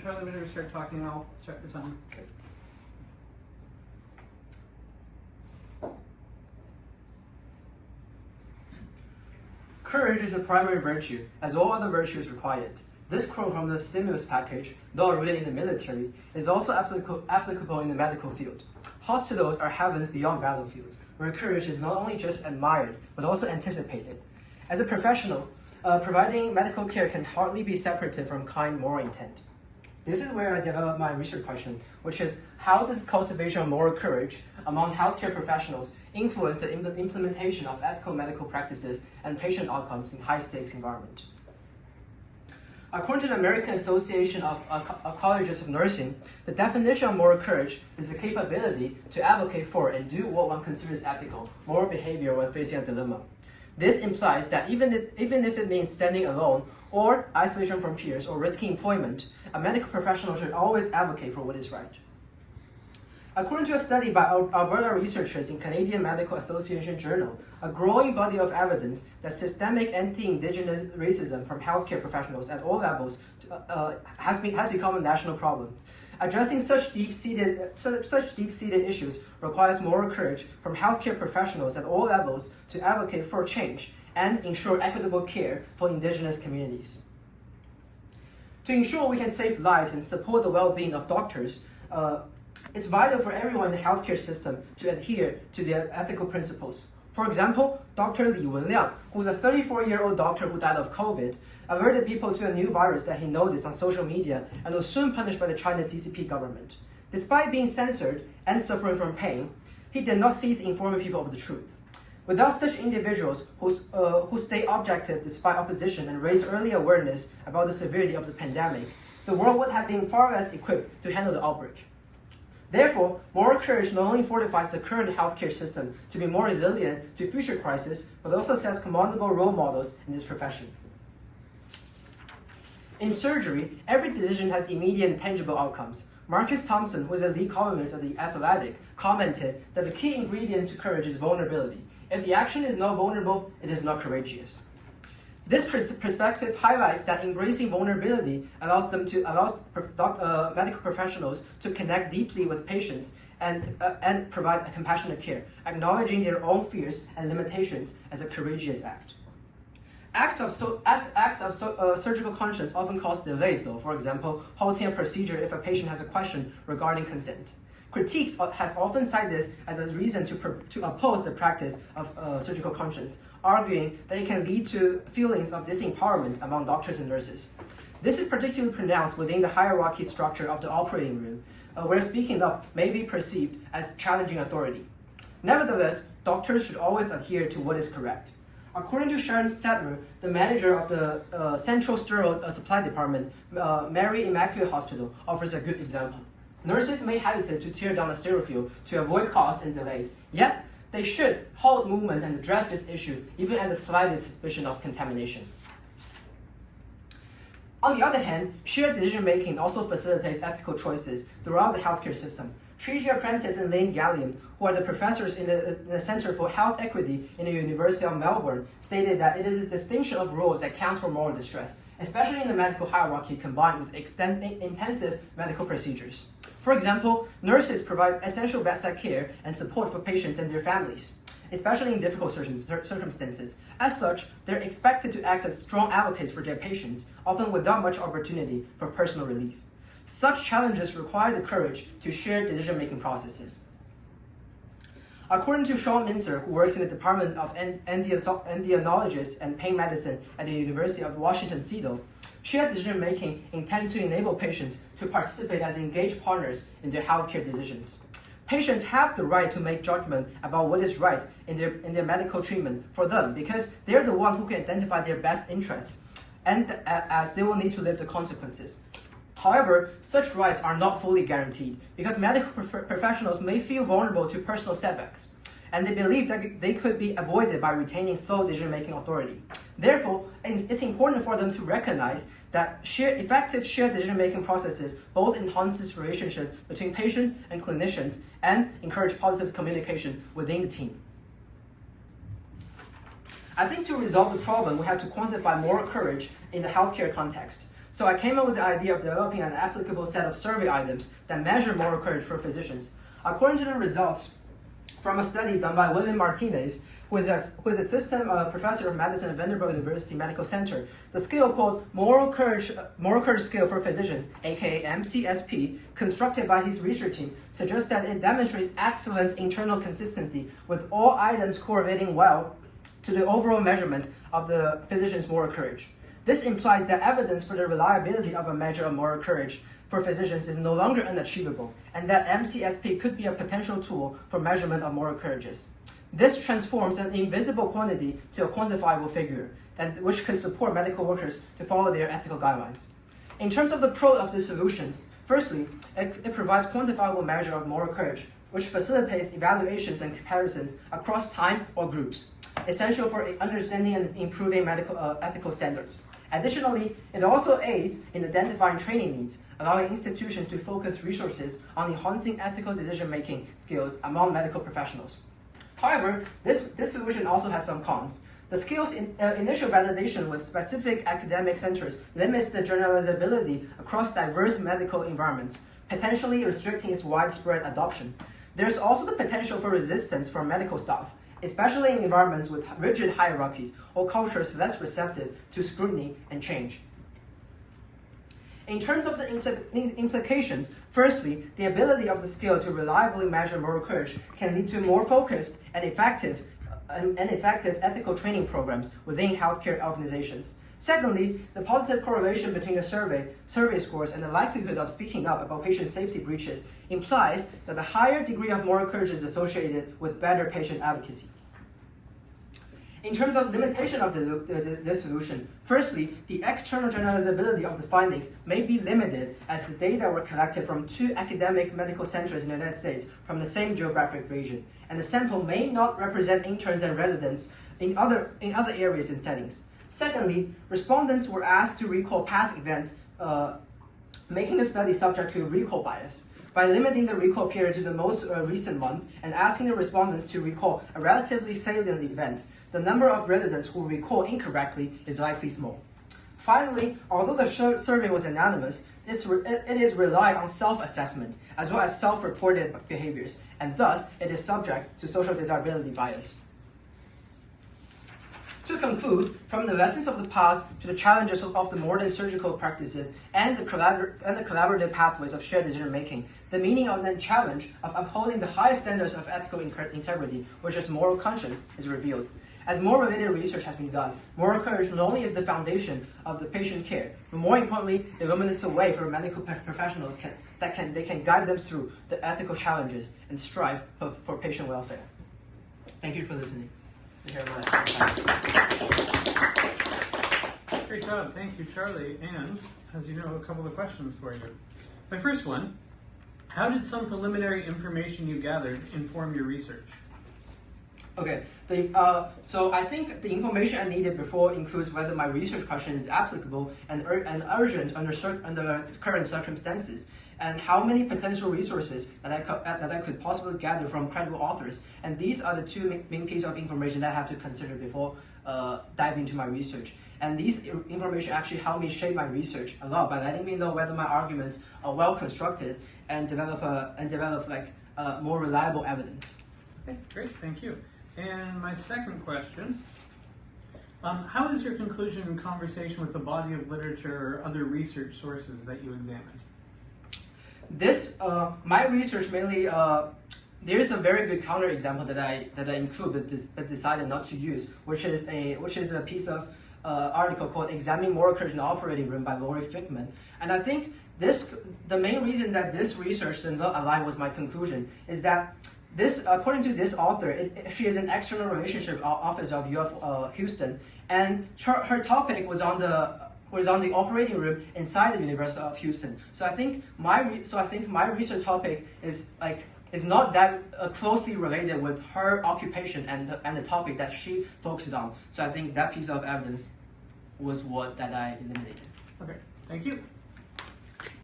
Charlie, whenever you start talking, I'll start the time. Okay. Courage is a primary virtue, as all other virtues require it. This quote from the stimulus package, though rooted in the military, is also applicable in the medical field. Hospitals are heavens beyond battlefields, where courage is not only just admired, but also anticipated. As a professional, providing medical care can hardly be separated from kind moral intent. This is where I developed my research question, which is how does cultivation of moral courage among healthcare professionals influence the implementation of ethical medical practices and patient outcomes in high-stakes environment? According to the American Association of Colleges of Nursing, the definition of moral courage is the capability to advocate for and do what one considers ethical, moral behavior when facing a dilemma. This implies that even if it means standing alone or isolation from peers or risking employment, a medical professional should always advocate for what is right. According to a study by Alberta researchers in Canadian Medical Association Journal, a growing body of evidence that systemic anti-Indigenous racism from healthcare professionals at all levels has become a national problem. Addressing such deep-seated issues requires moral courage from healthcare professionals at all levels to advocate for change and ensure equitable care for Indigenous communities. To ensure we can save lives and support the well-being of doctors, it's vital for everyone in the healthcare system to adhere to their ethical principles. For example, Dr. Li Wenliang, who is a 34-year-old doctor who died of COVID, alerted people to a new virus that he noticed on social media and was soon punished by the Chinese CCP government. Despite being censored and suffering from pain, he did not cease informing people of the truth. Without such individuals who stay objective despite opposition and raise early awareness about the severity of the pandemic, the world would have been far less equipped to handle the outbreak. Therefore, moral courage not only fortifies the current healthcare system to be more resilient to future crises, but also sets commendable role models in this profession. In surgery, every decision has immediate and tangible outcomes. Marcus Thompson, who is a lead columnist of The Athletic, commented that the key ingredient to courage is vulnerability. If the action is not vulnerable, it is not courageous. This perspective highlights that embracing vulnerability allows medical professionals to connect deeply with patients and provide a compassionate care, acknowledging their own fears and limitations as a courageous act. Acts of surgical conscience often cause delays, though. For example, halting a procedure if a patient has a question regarding consent. Critiques has often cited this as a reason to oppose the practice of surgical conscience, arguing that it can lead to feelings of disempowerment among doctors and nurses. This is particularly pronounced within the hierarchy structure of the operating room, where speaking up may be perceived as challenging authority. Nevertheless, doctors should always adhere to what is correct. According to Sharon Sadler, the manager of the Central Sterile Supply Department, Mary Immaculate Hospital, offers a good example. Nurses may hesitate to tear down a sterile field to avoid costs and delays, yet they should halt movement and address this issue even at the slightest suspicion of contamination. On the other hand, shared decision-making also facilitates ethical choices throughout the healthcare system. Tricia Prentice and Lane Gallium, who are the professors in the Center for Health Equity in the University of Melbourne, stated that it is the distinction of roles that counts for moral distress, especially in the medical hierarchy combined with intensive medical procedures. For example, nurses provide essential bedside care and support for patients and their families, especially in difficult circumstances. As such, they're expected to act as strong advocates for their patients, often without much opportunity for personal relief. Such challenges require the courage to share decision-making processes. According to Sean Minzer, who works in the Department of Anesthesiology and Pain Medicine at the University of Washington, Seattle, shared decision-making intends to enable patients to participate as engaged partners in their healthcare decisions. Patients have the right to make judgment about what is right in their medical treatment for them because they're the one who can identify their best interests, and as they will need to live the consequences. However, such rights are not fully guaranteed because medical professionals may feel vulnerable to personal setbacks, and they believe that they could be avoided by retaining sole decision-making authority. Therefore, it's important for them to recognize that effective shared decision-making processes both enhances relationship between patients and clinicians and encourage positive communication within the team. I think to resolve the problem, we have to quantify moral courage in the healthcare context. So I came up with the idea of developing an applicable set of survey items that measure moral courage for physicians. According to the results from a study done by William Martinez, who is assistant professor of medicine at Vanderbilt University Medical Center, the scale called Moral Courage Scale for Physicians, aka MCSP, constructed by his research team, suggests that it demonstrates excellent internal consistency with all items correlating well to the overall measurement of the physician's moral courage. This implies that evidence for the reliability of a measure of moral courage for physicians is no longer unachievable, and that MCSP could be a potential tool for measurement of moral courages. This transforms an invisible quantity to a quantifiable figure, which can support medical workers to follow their ethical guidelines. In terms of the pros of the solutions, firstly, it provides quantifiable measure of moral courage, which facilitates evaluations and comparisons across time or groups, essential for understanding and improving medical ethical standards. Additionally, it also aids in identifying training needs, allowing institutions to focus resources on enhancing ethical decision-making skills among medical professionals. However, this solution also has some cons. The scale's initial validation with specific academic centers limits the generalizability across diverse medical environments, potentially restricting its widespread adoption. There's also the potential for resistance from medical staff, especially in environments with rigid hierarchies or cultures less receptive to scrutiny and change. In terms of the implications, firstly, the ability of the scale to reliably measure moral courage can lead to more focused and effective ethical training programs within healthcare organizations. Secondly, the positive correlation between the survey scores and the likelihood of speaking up about patient safety breaches implies that a higher degree of moral courage is associated with better patient advocacy. In terms of limitation of this solution, firstly, the external generalizability of the findings may be limited as the data were collected from 2 academic medical centers in the United States from the same geographic region, and the sample may not represent interns and residents in other areas and settings. Secondly, respondents were asked to recall past events, making the study subject to recall bias. By limiting the recall period to the most recent month and asking the respondents to recall a relatively salient event, the number of residents who recall incorrectly is likely small. Finally, although the survey was anonymous, it is relied on self-assessment as well as self-reported behaviors, and thus it is subject to social desirability bias. To conclude, from the lessons of the past to the challenges of the modern surgical practices and the collaborative pathways of shared decision-making, the meaning of the challenge of upholding the highest standards of ethical integrity, which is moral conscience, is revealed. As more related research has been done, moral courage not only is the foundation of the patient care, but more importantly, it illuminates a way for medical professionals they can guide them through the ethical challenges and strive for patient welfare. Thank you for listening. Great job. Thank you, Charlie. And, as you know, a couple of questions for you. My first one, how did some preliminary information you gathered inform your research? Okay, so I think the information I needed before includes whether my research question is applicable and urgent under current circumstances, and how many potential resources that I could possibly gather from credible authors. And these are the 2 main pieces of information that I have to consider before diving into my research. And these information actually help me shape my research a lot by letting me know whether my arguments are well constructed and develop more reliable evidence. Okay, great, thank you. And my second question, how is your conclusion in conversation with the body of literature or other research sources that you examined? My research mainly, there is a very good counterexample that I included but decided not to use, which is a piece of article called "Examining Moral Courage in the Operating Room" by Lori Fickman. And I think the main reason that this research does not align with my conclusion is that according to this author, she is an external relationship officer of UF Houston, and her topic was on the operating room inside the University of Houston. So I think my research topic is not that closely related with her occupation and the topic that she focused on. So I think that piece of evidence was that I eliminated. Okay, thank you.